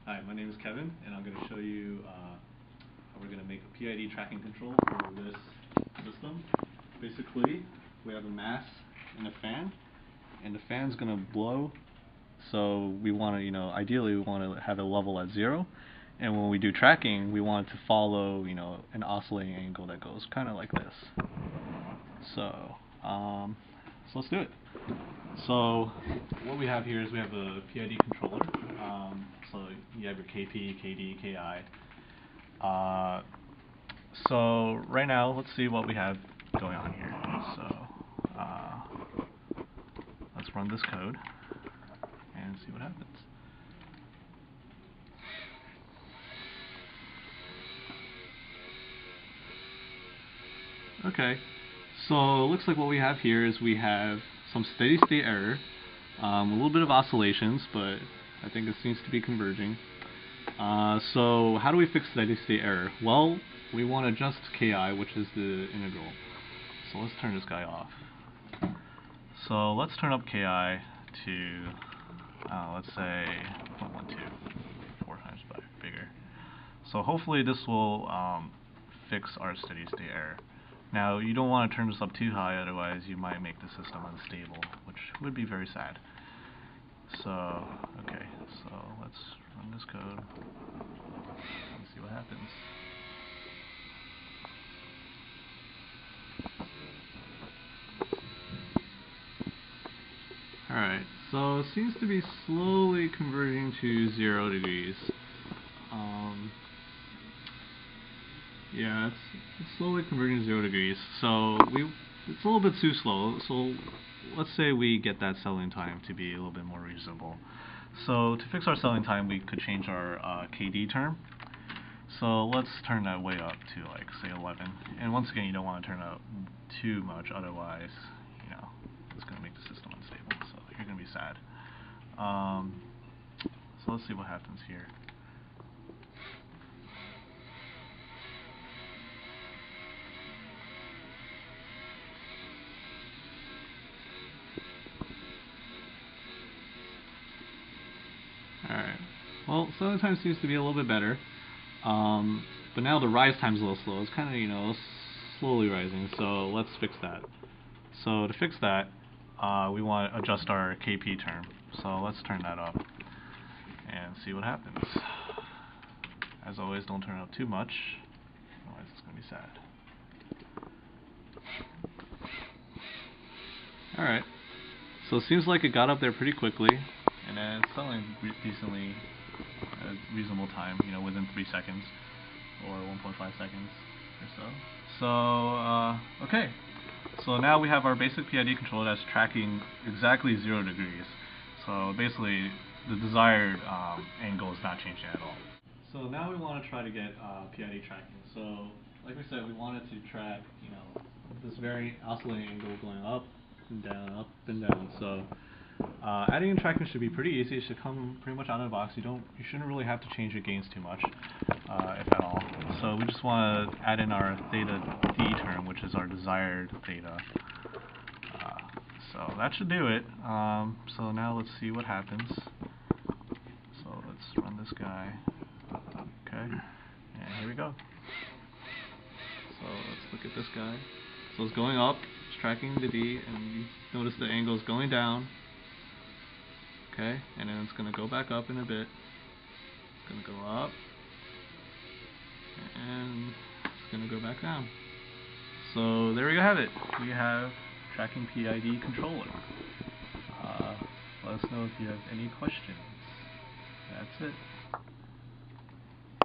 Hi, my name is Kevin, and I'm going to show you how we're going to make a PID tracking control for this system. Basically, we have a mass and a fan, and the fan's going to blow. So we want to, ideally we want to have a level at 0, and when we do tracking, we want it to follow, an oscillating angle that goes kind of like this. So let's do it. So what we have here is we have a PID controller. So you have your KP, KD, KI. So right now, let's see what we have going on here. So let's run this code and see what happens. Okay, so it looks like what we have here is we have some steady state error, a little bit of oscillations, but I think it seems to be converging. So how do we fix steady state error? Well, we want to adjust Ki, which is the integral. So let's turn this guy off. So let's turn up Ki to, let's say 0.12, 4 times bigger. So hopefully this will fix our steady state error. Now, you don't want to turn this up too high, otherwise you might make the system unstable, which would be very sad. So, okay, so let's run this code and see what happens. Alright, so it seems to be slowly converging to 0 degrees. Yeah, it's slowly converging to 0 degrees. So it's a little bit too slow. So let's say we get that settling time to be a little bit more reasonable. So to fix our settling time, we could change our KD term. So let's turn that way up to, like, say 11. And once again, you don't want to turn it up too much, otherwise, it's going to make the system unstable. So you're going to be sad. So let's see what happens here. Alright, well, settling time seems to be a little bit better, but now the rise time is a little slow. It's kind of, slowly rising, so let's fix that. So to fix that, we want to adjust our KP term. So let's turn that up and see what happens. As always, don't turn it up too much, otherwise it's going to be sad. Alright, so it seems like it got up there pretty quickly, and then it's settling decently at a reasonable time, within 3 seconds, or 1.5 seconds or so. So, okay. So now we have our basic PID controller that's tracking exactly 0 degrees. So basically, the desired angle is not changing at all. So now we want to try to get PID tracking. So, like we said, we wanted to track, this very oscillating angle going up and down, up and down. So adding in tracking should be pretty easy. It should come pretty much out of the box. You shouldn't really have to change your gains too much, if at all. So we just want to add in our theta d term, which is our desired theta. So that should do it. So now let's see what happens. So let's run this guy. Okay, and here we go. So let's look at this guy. So it's going up, it's tracking the D, and you notice the angle is going down. Okay, and then it's going to go back up in a bit. It's going to go up, and it's going to go back down. So there we have it. We have tracking PID controller. Let us know if you have any questions. That's it.